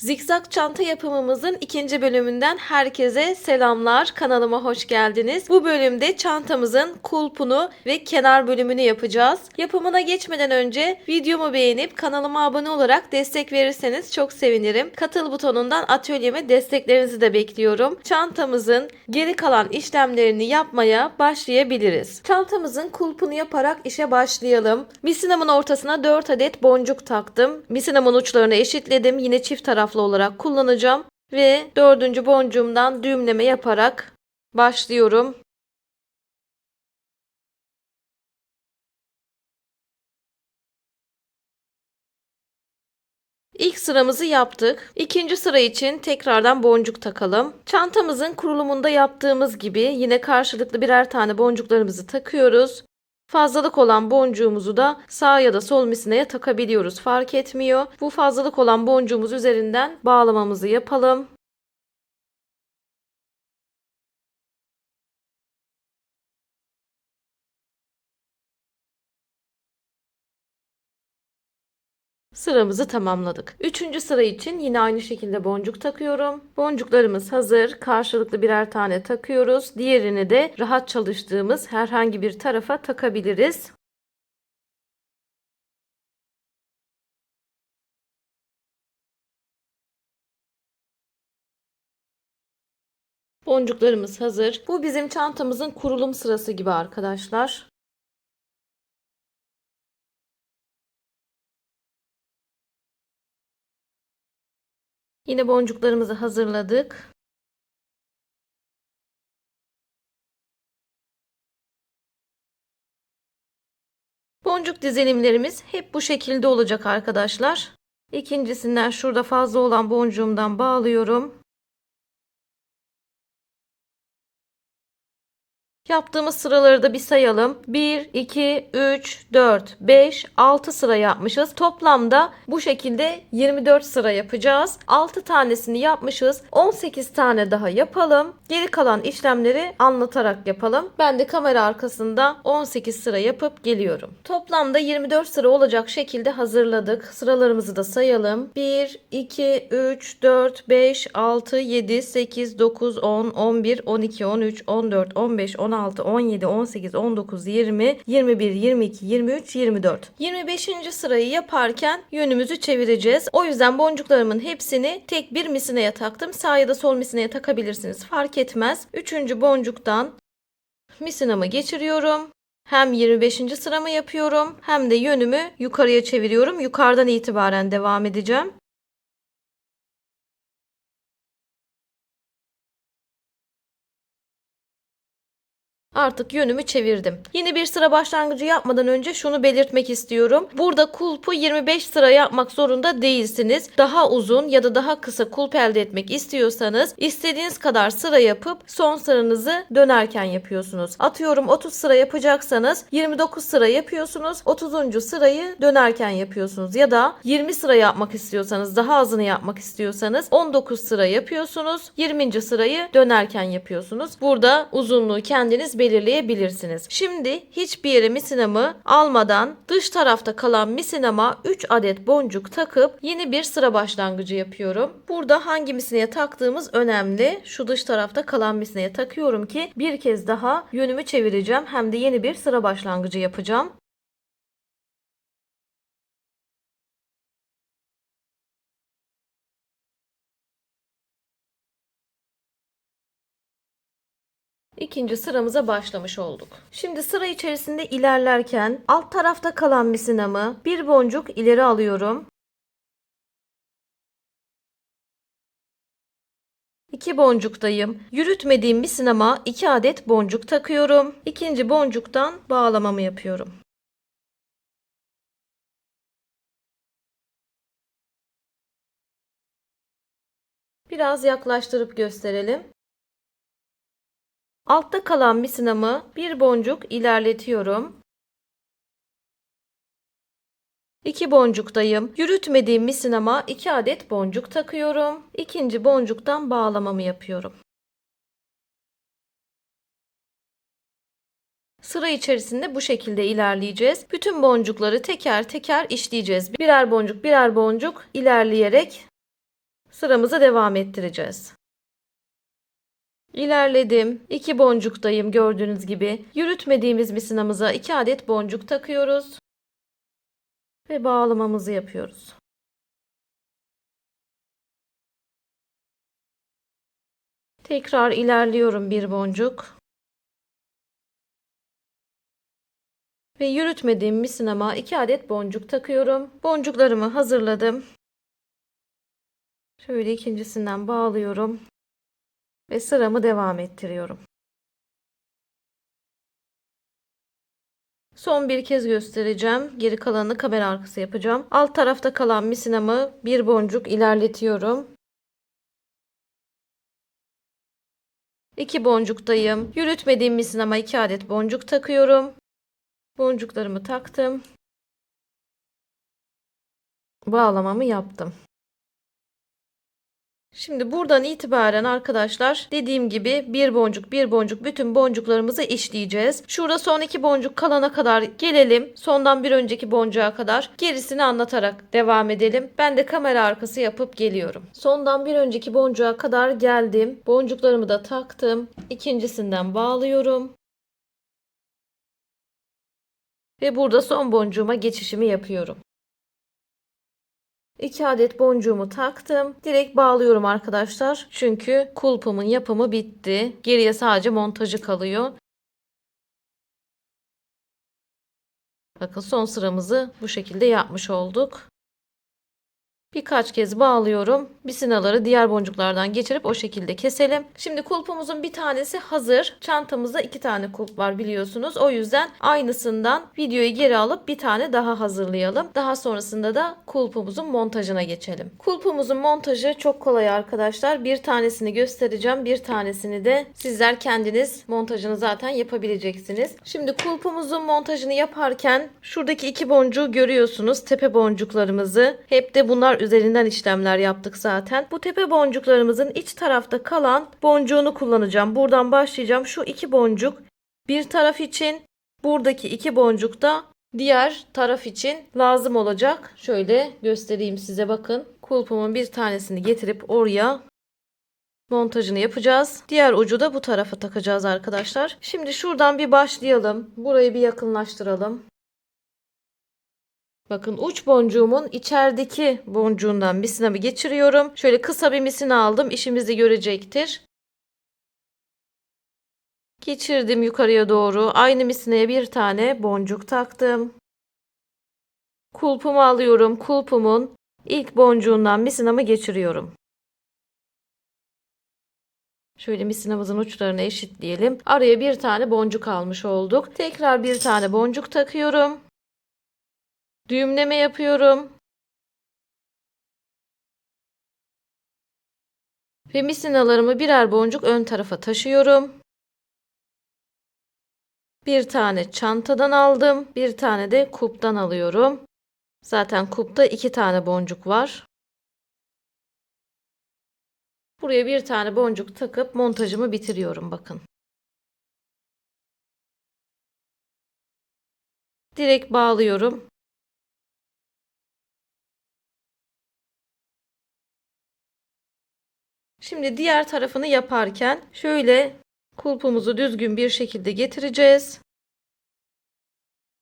Zikzak çanta yapımımızın ikinci bölümünden herkese selamlar. Kanalıma hoş geldiniz. Bu bölümde çantamızın kulpunu ve kenar bölümünü yapacağız. Yapımına geçmeden önce videomu beğenip kanalıma abone olarak destek verirseniz çok sevinirim. Katıl butonundan atölyeme desteklerinizi de bekliyorum. Çantamızın geri kalan işlemlerini yapmaya başlayabiliriz. Çantamızın kulpunu yaparak işe başlayalım. Misinamın ortasına 4 adet boncuk taktım. Misinamın uçlarını eşitledim. Yine çift taraflı olarak kullanacağım ve dördüncü boncuğumdan düğümleme yaparak başlıyorum. İlk sıramızı yaptık. İkinci sıra için tekrardan boncuk takalım. Çantamızın kurulumunda yaptığımız gibi yine karşılıklı birer tane boncuklarımızı takıyoruz. Fazlalık olan boncuğumuzu da sağ ya da sol misineye takabiliyoruz. Fark etmiyor. Bu fazlalık olan boncuğumuz üzerinden bağlamamızı yapalım. Sıramızı tamamladık. Üçüncü sıra için yine aynı şekilde boncuk takıyorum. Boncuklarımız hazır. Karşılıklı birer tane takıyoruz. Diğerini de rahat çalıştığımız herhangi bir tarafa takabiliriz. Boncuklarımız hazır. Bu bizim çantamızın kurulum sırası gibi arkadaşlar. Yine boncuklarımızı hazırladık. Boncuk dizilimlerimiz hep bu şekilde olacak arkadaşlar. İkincisinden şurada fazla olan boncuğumdan bağlıyorum. Yaptığımız sıraları da bir sayalım. 1, 2, 3, 4, 5, 6 sıra yapmışız. Toplamda bu şekilde 24 sıra yapacağız. 6 tanesini yapmışız. 18 tane daha yapalım. Geri kalan işlemleri anlatarak yapalım. Ben de kamera arkasında 18 sıra yapıp geliyorum. Toplamda 24 sıra olacak şekilde hazırladık. Sıralarımızı da sayalım. 1, 2, 3, 4, 5, 6, 7, 8, 9, 10, 11, 12, 13, 14, 15, 16, 17, 18, 19, 20, 21, 22, 23, 24. 25. sırayı yaparken yönümüzü çevireceğiz. O yüzden boncuklarımın hepsini tek bir misineye taktım. Sağ ya da sol misineye takabilirsiniz. Fark etmez. 3. boncuktan misinamı geçiriyorum. Hem 25. sıramı yapıyorum hem de yönümü yukarıya çeviriyorum. Yukarıdan itibaren devam edeceğim. Artık yönümü çevirdim. Yeni bir sıra başlangıcı yapmadan önce şunu belirtmek istiyorum. Burada kulpu 25 sıra yapmak zorunda değilsiniz. Daha uzun ya da daha kısa kulp elde etmek istiyorsanız istediğiniz kadar sıra yapıp son sıranızı dönerken yapıyorsunuz. Atıyorum 30 sıra yapacaksanız 29 sıra yapıyorsunuz. 30. sırayı dönerken yapıyorsunuz. Ya da 20 sıra yapmak istiyorsanız, daha azını yapmak istiyorsanız 19 sıra yapıyorsunuz. 20. sırayı dönerken yapıyorsunuz. Burada uzunluğu kendiniz belirleyebilirsiniz. Şimdi hiçbir yere misinamı almadan dış tarafta kalan misinama 3 adet boncuk takıp yeni bir sıra başlangıcı yapıyorum. Burada hangi misineye taktığımız önemli. Şu dış tarafta kalan misineye takıyorum ki bir kez daha yönümü çevireceğim. Hem de yeni bir sıra başlangıcı yapacağım. İkinci sıramıza başlamış olduk. Şimdi sıra içerisinde ilerlerken alt tarafta kalan misinamı bir boncuk ileri alıyorum. 2 boncuktayım. Yürütmediğim misinama 2 adet boncuk takıyorum. İkinci boncuktan bağlamamı yapıyorum. Biraz yaklaştırıp gösterelim. Altta kalan misinamı bir boncuk ilerletiyorum. 2 boncuktayım. Yürütmediğim misinama 2 adet boncuk takıyorum. İkinci boncuktan bağlamamı yapıyorum. Sıra içerisinde bu şekilde ilerleyeceğiz. Bütün boncukları teker teker işleyeceğiz. Birer boncuk ilerleyerek Sıramızı devam ettireceğiz. İlerledim. 2 boncuktayım gördüğünüz gibi. Yürütmediğimiz misinamıza 2 adet boncuk takıyoruz. Ve bağlamamızı yapıyoruz. Tekrar ilerliyorum bir boncuk. Ve yürütmediğim misinama 2 adet boncuk takıyorum. Boncuklarımı hazırladım. Şöyle ikincisinden bağlıyorum. Ve sıramı devam ettiriyorum. Son bir kez göstereceğim. Geri kalanını kamera arkası yapacağım. Alt tarafta kalan misinamı bir boncuk ilerletiyorum. 2 boncuktayım. Yürütmediğim misinama 2 adet boncuk takıyorum. Boncuklarımı taktım. Bağlamamı yaptım. Şimdi buradan itibaren arkadaşlar dediğim gibi bir boncuk bir boncuk bütün boncuklarımızı işleyeceğiz. Şurada son 2 boncuk kalana kadar gelelim. Sondan bir önceki boncuğa kadar gerisini anlatarak devam edelim. Ben de kamera arkası yapıp geliyorum. Sondan bir önceki boncuğa kadar geldim. Boncuklarımı da taktım. İkincisinden bağlıyorum. Ve burada son boncuğuma geçişimi yapıyorum. 2 adet boncuğumu taktım. Direkt bağlıyorum arkadaşlar. Çünkü kulpumun yapımı bitti. Geriye sadece montajı kalıyor. Bakın son sıramızı bu şekilde yapmış olduk. Birkaç kez bağlıyorum. Misinaları diğer boncuklardan geçirip o şekilde keselim. Şimdi kulpumuzun bir tanesi hazır. Çantamızda 2 tane kulp var biliyorsunuz. O yüzden aynısından videoyu geri alıp bir tane daha hazırlayalım. Daha sonrasında da kulpumuzun montajına geçelim. Kulpumuzun montajı çok kolay arkadaşlar. Bir tanesini göstereceğim. Bir tanesini de sizler kendiniz montajını zaten yapabileceksiniz. Şimdi kulpumuzun montajını yaparken şuradaki 2 boncuğu görüyorsunuz. Tepe boncuklarımızı. Hep de bunlar üzerinden işlemler yaptık zaten. Bu tepe boncuklarımızın iç tarafta kalan boncuğunu kullanacağım. Buradan başlayacağım. Şu 2 boncuk bir taraf için, buradaki 2 boncuk da diğer taraf için lazım olacak. Şöyle göstereyim size bakın. Kulpumun bir tanesini getirip oraya montajını yapacağız. Diğer ucu da bu tarafa takacağız arkadaşlar. Şimdi şuradan bir başlayalım. Burayı bir yakınlaştıralım. Bakın uç boncuğumun içerideki boncuğundan misina geçiriyorum. Şöyle kısa bir misina aldım. İşimizi görecektir. Geçirdim yukarıya doğru. Aynı misineye bir tane boncuk taktım. Kulpumu alıyorum. Kulpumun ilk boncuğundan misinamı geçiriyorum. Şöyle misinamızın uçlarını eşitleyelim. Araya bir tane boncuk almış olduk. Tekrar bir tane boncuk takıyorum. Düğümleme yapıyorum. Ve misinalarımı birer boncuk ön tarafa taşıyorum. Bir tane çantadan aldım. Bir tane de kuptan alıyorum. Zaten kupta 2 tane boncuk var. Buraya bir tane boncuk takıp montajımı bitiriyorum bakın. Direkt bağlıyorum. Şimdi diğer tarafını yaparken şöyle kulpumuzu düzgün bir şekilde getireceğiz.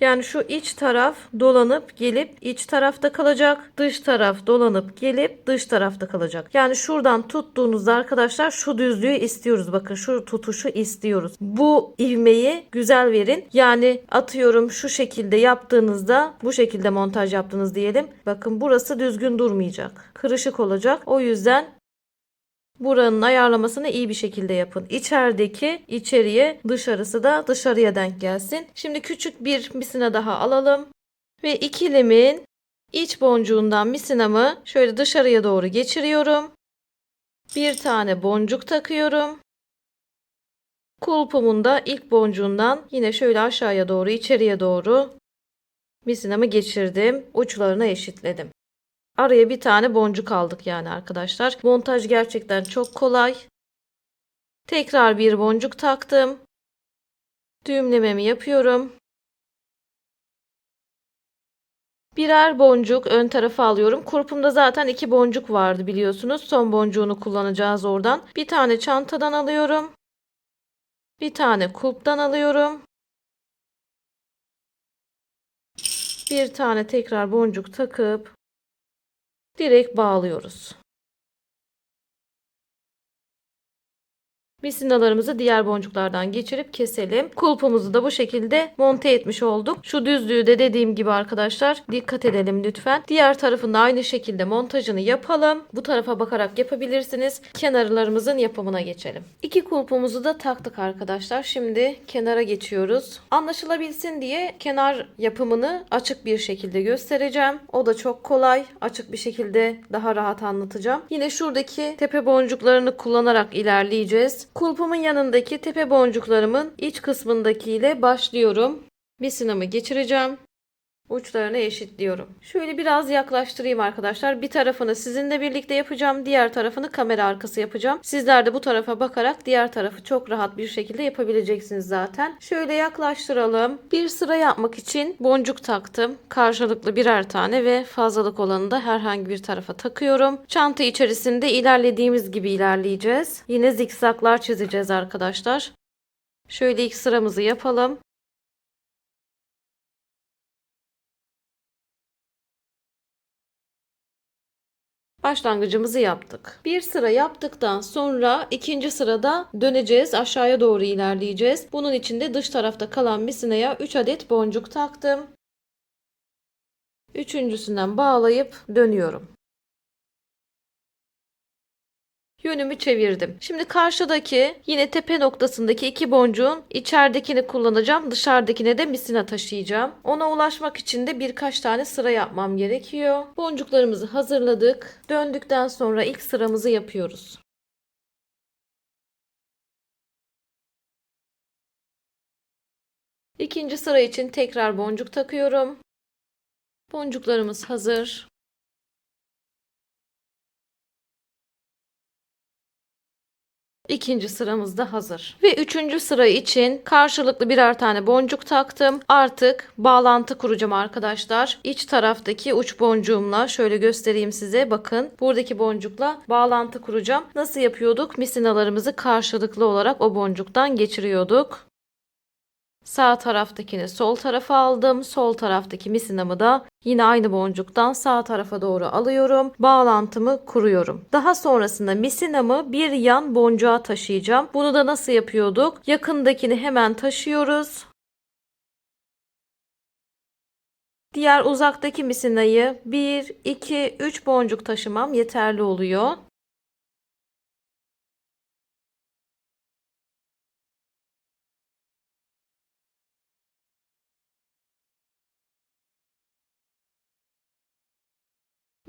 Yani şu iç taraf dolanıp gelip iç tarafta kalacak. Dış taraf dolanıp gelip dış tarafta kalacak. Yani şuradan tuttuğunuzda arkadaşlar şu düzlüğü istiyoruz. Bakın şu tutuşu istiyoruz. Bu ivmeyi güzel verin. Yani atıyorum şu şekilde yaptığınızda bu şekilde montaj yaptınız diyelim. Bakın burası düzgün durmayacak. Kırışık olacak. O yüzden buranın ayarlamasını iyi bir şekilde yapın. İçerideki içeriye, dışarısı da dışarıya denk gelsin. Şimdi küçük bir misina daha alalım. Ve ikilimin iç boncuğundan misinamı şöyle dışarıya doğru geçiriyorum. Bir tane boncuk takıyorum. Kulpumun da ilk boncuğundan yine şöyle aşağıya doğru, içeriye doğru misinamı geçirdim. Uçlarını eşitledim. Araya bir tane boncuk aldık yani arkadaşlar. Montaj gerçekten çok kolay. Tekrar bir boncuk taktım. Düğümlememi yapıyorum. Birer boncuk ön tarafa alıyorum. Kurpumda zaten 2 boncuk vardı biliyorsunuz. Son boncuğunu kullanacağız oradan. Bir tane çantadan alıyorum. Bir tane kulptan alıyorum. Bir tane tekrar boncuk takıp direkt bağlıyoruz. Misinalarımızı diğer boncuklardan geçirip keselim. Kulpumuzu da bu şekilde monte etmiş olduk. Şu düzlüğü de dediğim gibi arkadaşlar dikkat edelim lütfen. Diğer tarafında aynı şekilde montajını yapalım. Bu tarafa bakarak yapabilirsiniz. Kenarlarımızın yapımına geçelim. İki kulpumuzu da taktık arkadaşlar. Şimdi kenara geçiyoruz. Anlaşılabilsin diye kenar yapımını açık bir şekilde göstereceğim. O da çok kolay. Açık bir şekilde daha rahat anlatacağım. Yine şuradaki tepe boncuklarını kullanarak ilerleyeceğiz. Kulpumun yanındaki tepe boncuklarımın iç kısmındakiyle başlıyorum. Misinamı geçireceğim. Uçlarını eşitliyorum. Şöyle biraz yaklaştırayım arkadaşlar. Bir tarafını sizinle birlikte yapacağım. Diğer tarafını kamera arkası yapacağım. Sizler de bu tarafa bakarak diğer tarafı çok rahat bir şekilde yapabileceksiniz zaten. Şöyle yaklaştıralım. Bir sıra yapmak için boncuk taktım. Karşılıklı birer tane ve fazlalık olanı da herhangi bir tarafa takıyorum. Çanta içerisinde ilerlediğimiz gibi ilerleyeceğiz. Yine zikzaklar çizeceğiz arkadaşlar. Şöyle ilk sıramızı yapalım. Başlangıcımızı yaptık. Bir sıra yaptıktan sonra ikinci sırada döneceğiz. Aşağıya doğru ilerleyeceğiz. Bunun için de dış tarafta kalan misinaya 3 adet boncuk taktım. Üçüncüsünden bağlayıp dönüyorum. Yönümü çevirdim. Şimdi karşıdaki yine tepe noktasındaki iki boncuğun içeridekini kullanacağım. Dışarıdakine de misina taşıyacağım. Ona ulaşmak için de birkaç tane sıra yapmam gerekiyor. Boncuklarımızı hazırladık. Döndükten sonra ilk sıramızı yapıyoruz. İkinci sıra için tekrar boncuk takıyorum. Boncuklarımız hazır. İkinci sıramız da hazır. Ve üçüncü sıra için karşılıklı birer tane boncuk taktım. Artık bağlantı kuracağım arkadaşlar. İç taraftaki uç boncuğumla şöyle göstereyim size. Bakın buradaki boncukla bağlantı kuracağım. Nasıl yapıyorduk? Misinalarımızı karşılıklı olarak o boncuktan geçiriyorduk. Sağ taraftakini sol tarafa aldım. Sol taraftaki misinamı da yine aynı boncuktan sağ tarafa doğru alıyorum. Bağlantımı kuruyorum. Daha sonrasında misinamı bir yan boncuğa taşıyacağım. Bunu da nasıl yapıyorduk? Yakındakini hemen taşıyoruz. Diğer uzaktaki misinayı 1, 2, 3 boncuk taşımam yeterli oluyor.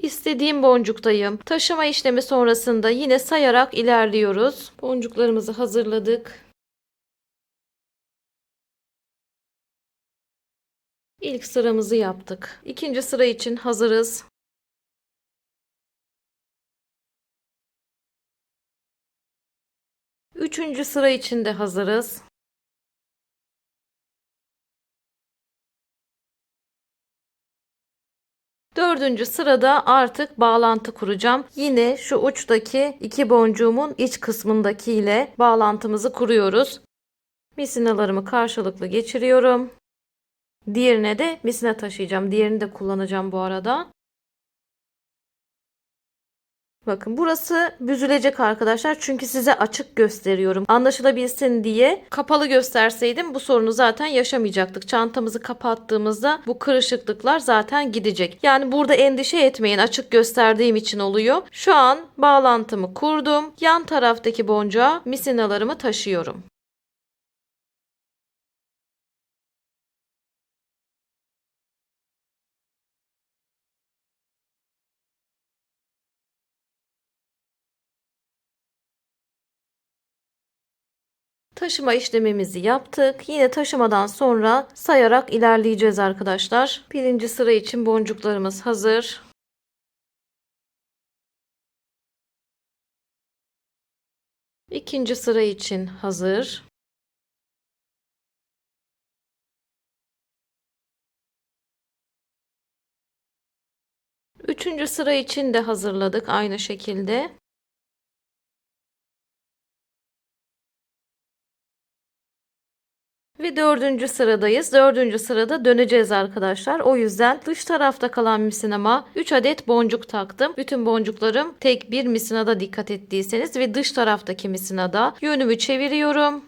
İstediğim boncuktayım. Taşıma işlemi sonrasında yine sayarak ilerliyoruz. Boncuklarımızı hazırladık. İlk sıramızı yaptık. İkinci sıra için hazırız. Üçüncü sıra için de hazırız. Dördüncü sırada artık bağlantı kuracağım. Yine şu uçtaki iki boncuğumun iç kısmındaki ile bağlantımızı kuruyoruz. Misinalarımı karşılıklı geçiriyorum. Diğerine de misina taşıyacağım. Diğerini de kullanacağım bu arada. Bakın burası büzülecek arkadaşlar. Çünkü size açık gösteriyorum. Anlaşılabilsin diye kapalı gösterseydim bu sorunu zaten yaşamayacaktık. Çantamızı kapattığımızda bu kırışıklıklar zaten gidecek. Yani burada endişe etmeyin, açık gösterdiğim için oluyor. Şu an bağlantımı kurdum. Yan taraftaki boncuğa misinalarımı taşıyorum. Taşıma işlemimizi yaptık. Yine taşımadan sonra sayarak ilerleyeceğiz arkadaşlar. Birinci sıra için boncuklarımız hazır. İkinci sıra için hazır. Üçüncü sıra için de hazırladık aynı şekilde. Ve dördüncü sıradayız. Dördüncü sırada döneceğiz arkadaşlar. O yüzden dış tarafta kalan misinama 3 adet boncuk taktım. Bütün boncuklarım tek bir misinada dikkat ettiyseniz ve dış taraftaki misinada yönümü çeviriyorum.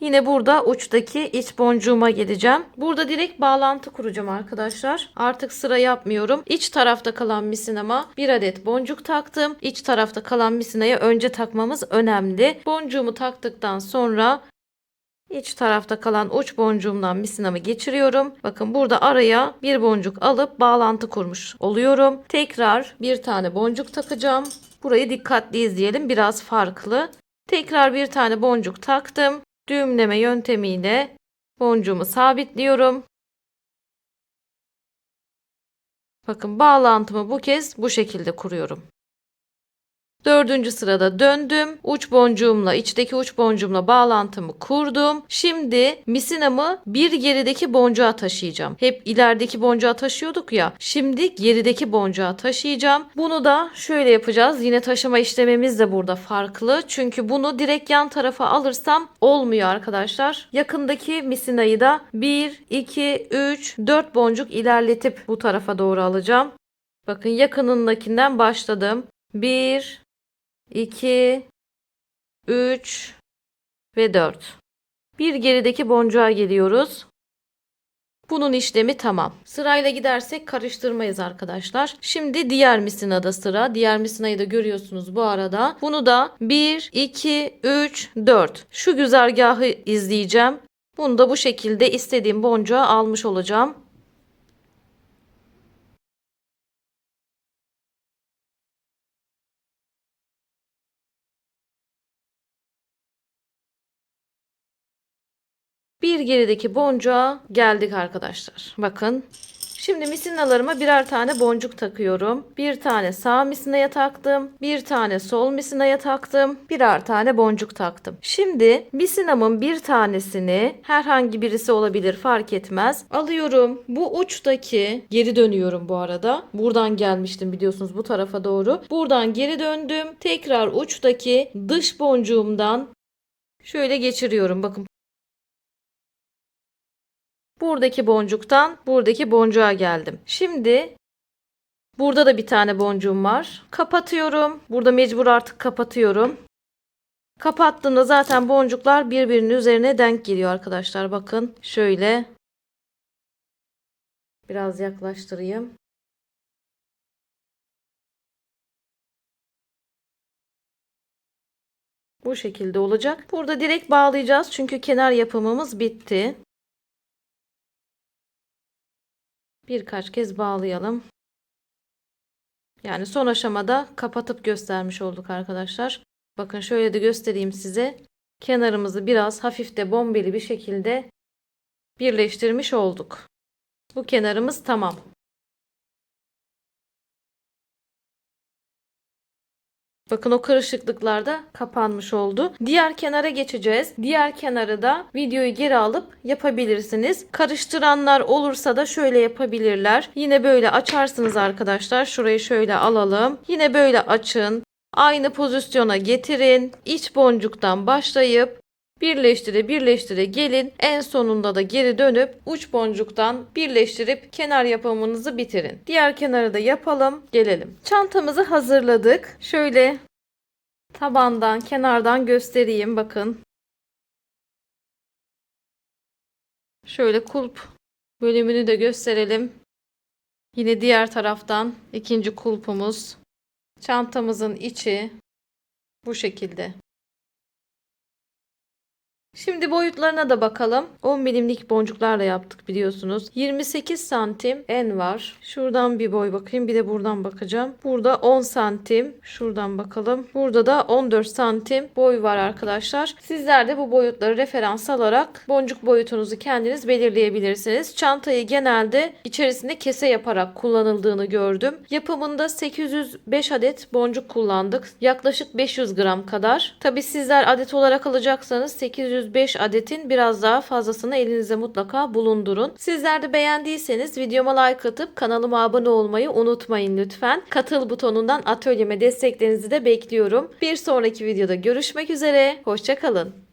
Yine burada uçtaki iç boncuğuma geleceğim. Burada direkt bağlantı kuracağım arkadaşlar. Artık sıra yapmıyorum. İç tarafta kalan misinama bir adet boncuk taktım. İç tarafta kalan misinaya önce takmamız önemli. Boncuğumu taktıktan sonra iç tarafta kalan uç boncuğumdan misinamı geçiriyorum. Bakın burada araya bir boncuk alıp bağlantı kurmuş oluyorum. Tekrar bir tane boncuk takacağım. Burayı dikkatli izleyelim. Biraz farklı. Tekrar bir tane boncuk taktım. Düğümleme yöntemiyle boncuğumu sabitliyorum. Bakın bağlantımı bu kez bu şekilde kuruyorum. Dördüncü sırada döndüm. Uç boncuğumla, içteki uç boncuğumla bağlantımı kurdum. Şimdi misinamı bir gerideki boncuğa taşıyacağım. Hep ilerideki boncuğa taşıyorduk ya. Şimdi gerideki boncuğa taşıyacağım. Bunu da şöyle yapacağız. Yine taşıma işlemimiz de burada farklı. Çünkü bunu direkt yan tarafa alırsam olmuyor arkadaşlar. Yakındaki misinayı da 1, 2, 3, 4 boncuk ilerletip bu tarafa doğru alacağım. Bakın yakınındakinden başladım. 1, 2, 3 ve 4. Bir gerideki boncuğa geliyoruz. Bunun işlemi tamam. Sırayla gidersek karıştırmayız arkadaşlar. Şimdi diğer misinada sıra. Diğer misinayı da görüyorsunuz bu arada. Bunu da 1, 2, 3, 4. Şu güzergahı izleyeceğim. Bunu da bu şekilde istediğim boncuğa almış olacağım. Bir gerideki boncuğa geldik arkadaşlar. Bakın. Şimdi misinalarıma birer tane boncuk takıyorum. Bir tane sağ misinaya taktım. Bir tane sol misinaya taktım. Birer tane boncuk taktım. Şimdi misinamın bir tanesini herhangi birisi olabilir fark etmez. Alıyorum. Bu uçtaki geri dönüyorum bu arada. Buradan gelmiştim biliyorsunuz bu tarafa doğru. Buradan geri döndüm. Tekrar uçtaki dış boncuğumdan şöyle geçiriyorum. Bakın. Buradaki boncuktan buradaki boncuğa geldim. Şimdi burada da bir tane boncuğum var. Kapatıyorum. Burada mecbur artık kapatıyorum. Kapattığımda zaten boncuklar birbirinin üzerine denk geliyor arkadaşlar. Bakın şöyle. Biraz yaklaştırayım. Bu şekilde olacak. Burada direkt bağlayacağız. Çünkü kenar yapımımız bitti. Birkaç kez bağlayalım. Yani son aşamada kapatıp göstermiş olduk arkadaşlar. Bakın şöyle de göstereyim size. Kenarımızı biraz hafif de bombeli bir şekilde birleştirmiş olduk. Bu kenarımız tamam. Bakın o karışıklıklar da kapanmış oldu. Diğer kenara geçeceğiz. Diğer kenarı da videoyu geri alıp yapabilirsiniz. Karıştıranlar olursa da şöyle yapabilirler. Yine böyle açarsınız arkadaşlar. Şurayı şöyle alalım. Yine böyle açın. Aynı pozisyona getirin. İç boncuktan başlayıp birleştire birleştire gelin. En sonunda da geri dönüp uç boncuktan birleştirip kenar yapımınızı bitirin. Diğer kenarı da yapalım. Gelelim. Çantamızı hazırladık. Şöyle tabandan, kenardan göstereyim. Bakın. Şöyle kulp bölümünü de gösterelim. Yine diğer taraftan ikinci kulpumuz. Çantamızın içi bu şekilde. Şimdi boyutlarına da bakalım. 10 milimlik boncuklarla yaptık biliyorsunuz. 28 santim en var. Şuradan bir boy bakayım. Bir de buradan bakacağım. Burada 10 santim. Şuradan bakalım. Burada da 14 santim boy var arkadaşlar. Sizler de bu boyutları referans alarak boncuk boyutunuzu kendiniz belirleyebilirsiniz. Çantayı genelde içerisinde kese yaparak kullanıldığını gördüm. Yapımında 805 adet boncuk kullandık. Yaklaşık 500 gram kadar. Tabi sizler adet olarak alacaksanız 800 405 adetin biraz daha fazlasını elinizde mutlaka bulundurun. Sizler de beğendiyseniz videoma like atıp kanalıma abone olmayı unutmayın lütfen. Katıl butonundan atölyeme desteklerinizi de bekliyorum. Bir sonraki videoda görüşmek üzere. Hoşça kalın.